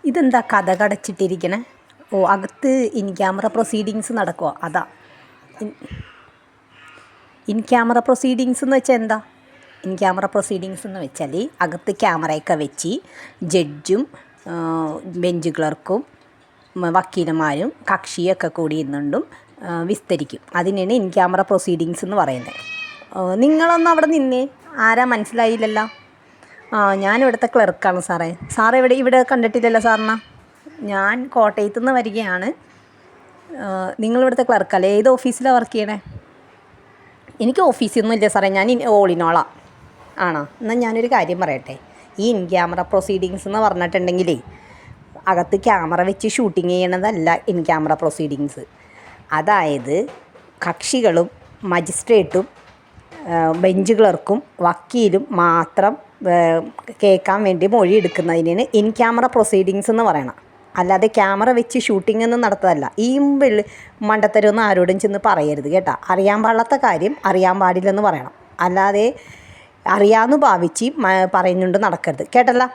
ഇതെന്താ കഥ കടച്ചിട്ടിരിക്കണേ? ഓ, അകത്ത് ഇൻ ക്യാമറ പ്രൊസീഡിങ്സ് നടക്കുമോ? അതാ ഇൻ ക്യാമറ പ്രൊസീഡിങ്സ് എന്ന് വെച്ചാൽ എന്താ? ഇൻ ക്യാമറ പ്രൊസീഡിങ്സ് എന്ന് വെച്ചാൽ അകത്ത് ക്യാമറയൊക്കെ വെച്ച് ജഡ്ജും ബെഞ്ച് ക്ലർക്കും വക്കീലന്മാരും കക്ഷിയൊക്കെ കൂടി ഇരുന്നുകൊണ്ടും വിസ്തരിക്കും. അതിനാണ് ഇൻ ക്യാമറ പ്രൊസീഡിങ്സ് എന്ന് പറയുന്നത്. നിങ്ങളൊന്നും അവിടെ നിന്നേ, ആരാ മനസ്സിലായില്ലല്ലോ? ഞാനിവിടുത്തെ ക്ലർക്കാണ് സാറേ. സാറ് ഇവിടെ കണ്ടിട്ടില്ലല്ലോ സാറിനെ? ഞാൻ കോട്ടയത്തു നിന്ന് വരികയാണ്. നിങ്ങളിവിടുത്തെ ക്ലർക്കല്ലേ? ഏത് ഓഫീസിലാണ് വർക്ക് ചെയ്യണേ? എനിക്ക് ഓഫീസൊന്നും ഇല്ല സാറേ, ഞാൻ ഓളിനോളാം. ആണോ? എന്നാൽ ഞാനൊരു കാര്യം പറയട്ടെ. ഈ ഇൻ ക്യാമറ പ്രൊസീഡിങ്സ് എന്ന് പറഞ്ഞിട്ടുണ്ടെങ്കിലേ അകത്ത് ക്യാമറ വെച്ച് ഷൂട്ടിങ് ചെയ്യണതല്ല ഇൻ ക്യാമറ പ്രൊസീഡിങ്സ്. അതായത് കക്ഷികളും മജിസ്ട്രേറ്റും ബെഞ്ച് ക്ലർക്കും വക്കീലും മാത്രം കേൾക്കാൻ വേണ്ടി മൊഴി എടുക്കുന്നതിനാണ് ഇൻ ക്യാമറ പ്രൊസീഡിങ്സ് എന്ന് പറയണം. അല്ലാതെ ക്യാമറ വെച്ച് ഷൂട്ടിംഗ് ഒന്നും നടത്തതല്ല. ഈ മണ്ടത്തരമൊന്നും ആരോടും ചെന്ന് പറയരുത് കേട്ടോ. അറിയാൻ പാടില്ലാത്ത കാര്യം അറിയാൻ പാടില്ലെന്ന് പറയണം. അല്ലാതെ അറിയാമെന്ന് ഭാവിച്ച് പറയുന്നുണ്ട് നടക്കരുത് കേട്ടല്ലോ.